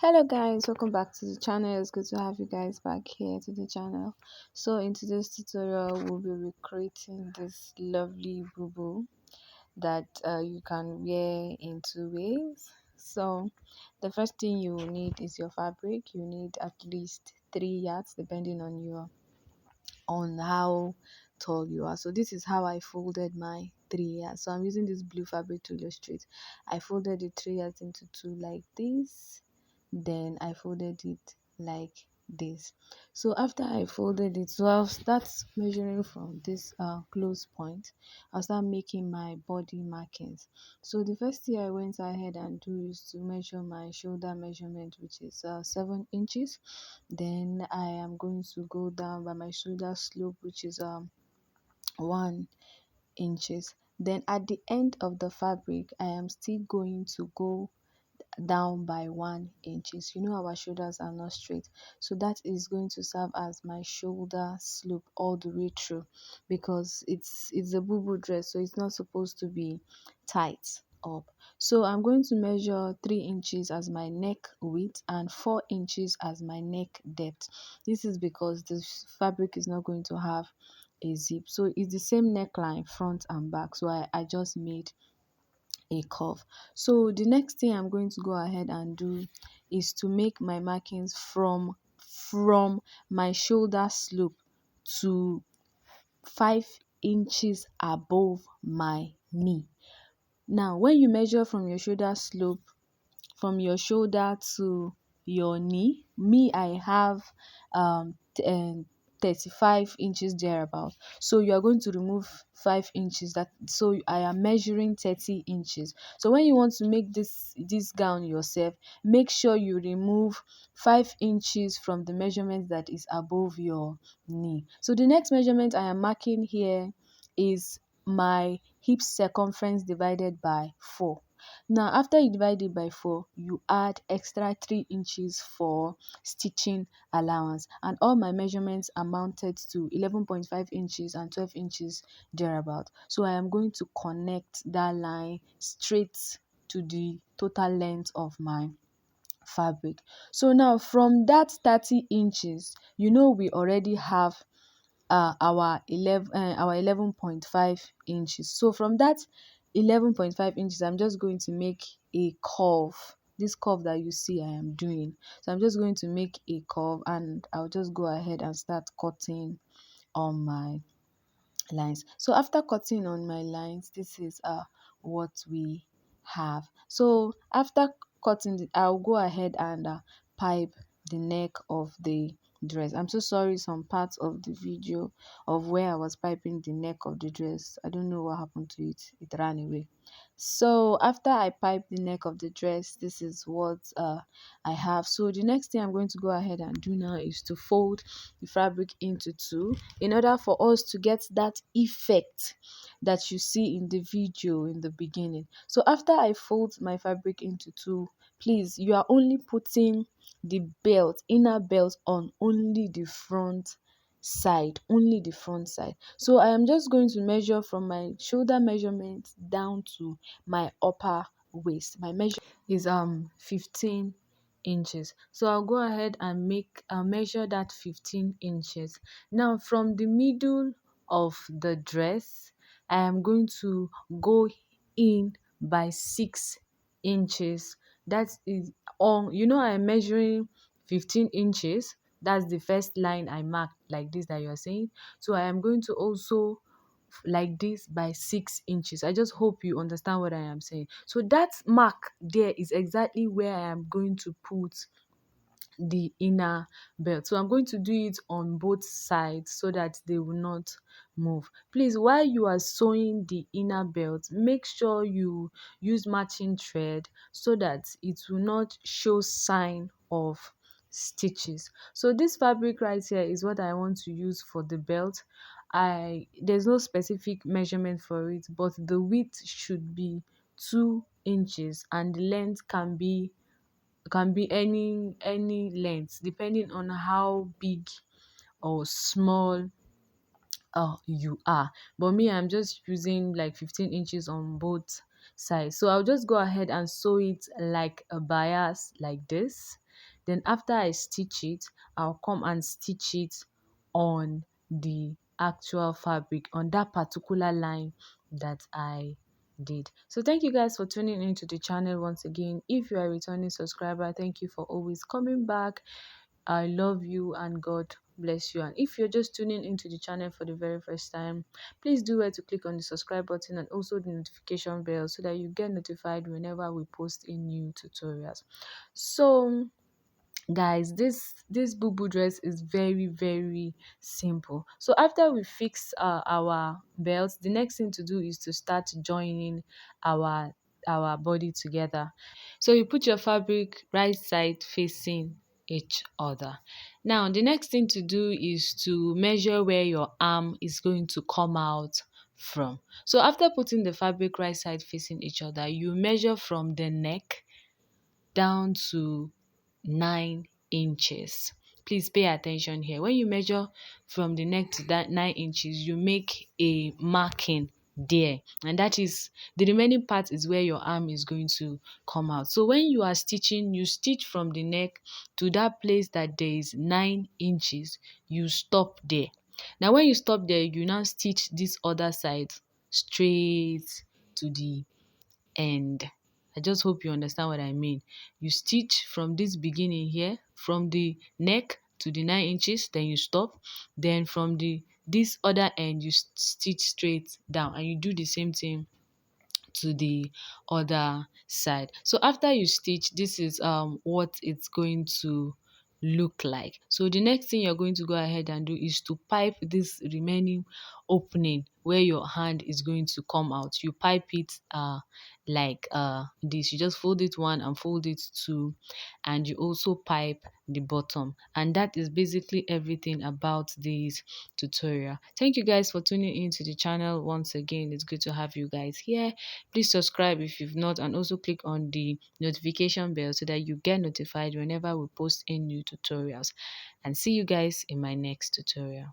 Hello guys, welcome back to the channel. It's good to have you guys back here to the channel. So in today's tutorial we'll be recreating this lovely bubu that you can wear in two ways. So the first thing you will need is your fabric. You need at least 3 yards depending on how tall you are. So this is how I folded my 3 yards. So I'm using this blue fabric to illustrate. I folded the 3 yards into two like this, then I folded it like this. So after I folded it, so I'll start measuring from this close point. I'll start making my body markings. So the first thing I went ahead and do is to measure my shoulder measurement, which is 7 inches. Then I am going to go down by my shoulder slope, which is 1 inches. Then at the end of the fabric I am still going to go down by 1 inches. You know our shoulders are not straight, so that is going to serve as my shoulder slope all the way through, because it's a boo dress, so it's not supposed to be tight up. So I'm going to measure 3 inches as my neck width and 4 inches as my neck depth. This is because this fabric is not going to have a zip, so it's the same neckline front and back, so I just made a curve. So the next thing I'm going to go ahead and do is to make my markings from my shoulder slope to 5 inches above my knee. Now when you measure from your shoulder slope, from your shoulder to your knee, me I have 35 inches thereabout, so you are going to remove 5 inches, that so I am measuring 30 inches. So when you want to make this gown yourself, make sure you remove 5 inches from the measurement that is above your knee. So the next measurement I am marking here is my hip circumference divided by 4. Now after you divide it by 4, you add extra 3 inches for stitching allowance, and all my measurements amounted to 11.5 inches and 12 inches thereabout. So I am going to connect that line straight to the total length of my fabric. So now from that 30 inches, we already have our 11.5 inches. So from that 11.5 inches, I'm just going to make a curve, this curve that you see I am doing. So I'm just going to make a curve, and I'll just go ahead and start cutting on my lines. So after cutting on my lines, this is what we have. So after cutting I'll go ahead and pipe the neck of the dress. I'm so sorry, some parts of the video of where I was piping the neck of the dress, I don't know what happened to it, it ran away. So after I pipe the neck of the dress, this is what I have. So the next thing I'm going to go ahead and do now is to fold the fabric into two, in order for us to get that effect that you see in the video in the beginning. So after I fold my fabric into two, please, you are only putting the inner belt on only the front side, so I am just going to measure from my shoulder measurement down to my upper waist. My measure is 15 inches, so I'll go ahead and measure that 15 inches. Now from the middle of the dress, I am going to go in by 6 inches. That is on, I'm measuring 15 inches. That's the first line I marked like this that you're saying. So I am going to also like this by 6 inches. I just hope you understand what I am saying. So that mark there is exactly where I am going to put the inner belt. So I'm going to do it on both sides so that they will not move. Please, while you are sewing the inner belt, make sure you use matching thread so that it will not show sign of stitches. So this fabric right here is what I want to use for the belt. There's no specific measurement for it, but the width should be 2 inches and the length can be any length depending on how big or small you are. But me, I'm just using like 15 inches on both side. So I'll just go ahead and sew it like a bias like this. Then after I stitch it, I'll come and stitch it on the actual fabric, on that particular line that I did. So thank you guys for tuning into the channel once again. If you are a returning subscriber, thank you for always coming back. I love you and God bless you. And if you're just tuning into the channel for the very first time, please do well to click on the subscribe button and also the notification bell so that you get notified whenever we post in new tutorials. So guys, this bubu dress is very simple. So after we fix our belts, the next thing to do is to start joining our body together. So you put your fabric right side facing each other. Now the next thing to do is to measure where your arm is going to come out from. So after putting the fabric right side facing each other, you measure from the neck down to 9 inches. Please pay attention here. When you measure from the neck to that 9 inches, you make a marking there, and that is the remaining part is where your arm is going to come out. So when you are stitching, you stitch from the neck to that place that there is 9 inches. You stop there. Now when you stop there, you now stitch this other side straight to the end. I just hope you understand what I mean. You stitch from this beginning here, from the neck to the 9 inches, then you stop. Then from the this other end, you stitch straight down, and you do the same thing to the other side. So after you stitch, this is what it's going to look like. So the next thing you're going to go ahead and do is to pipe this remaining opening where your hand is going to come out. You pipe it like this. You just fold it one and fold it two, and you also pipe the bottom. And that is basically everything about this tutorial. Thank you guys for tuning into the channel once again. It's good to have you guys here. Please subscribe if you've not, and also click on the notification bell so that you get notified whenever we post any new tutorials. And see you guys in my next tutorial.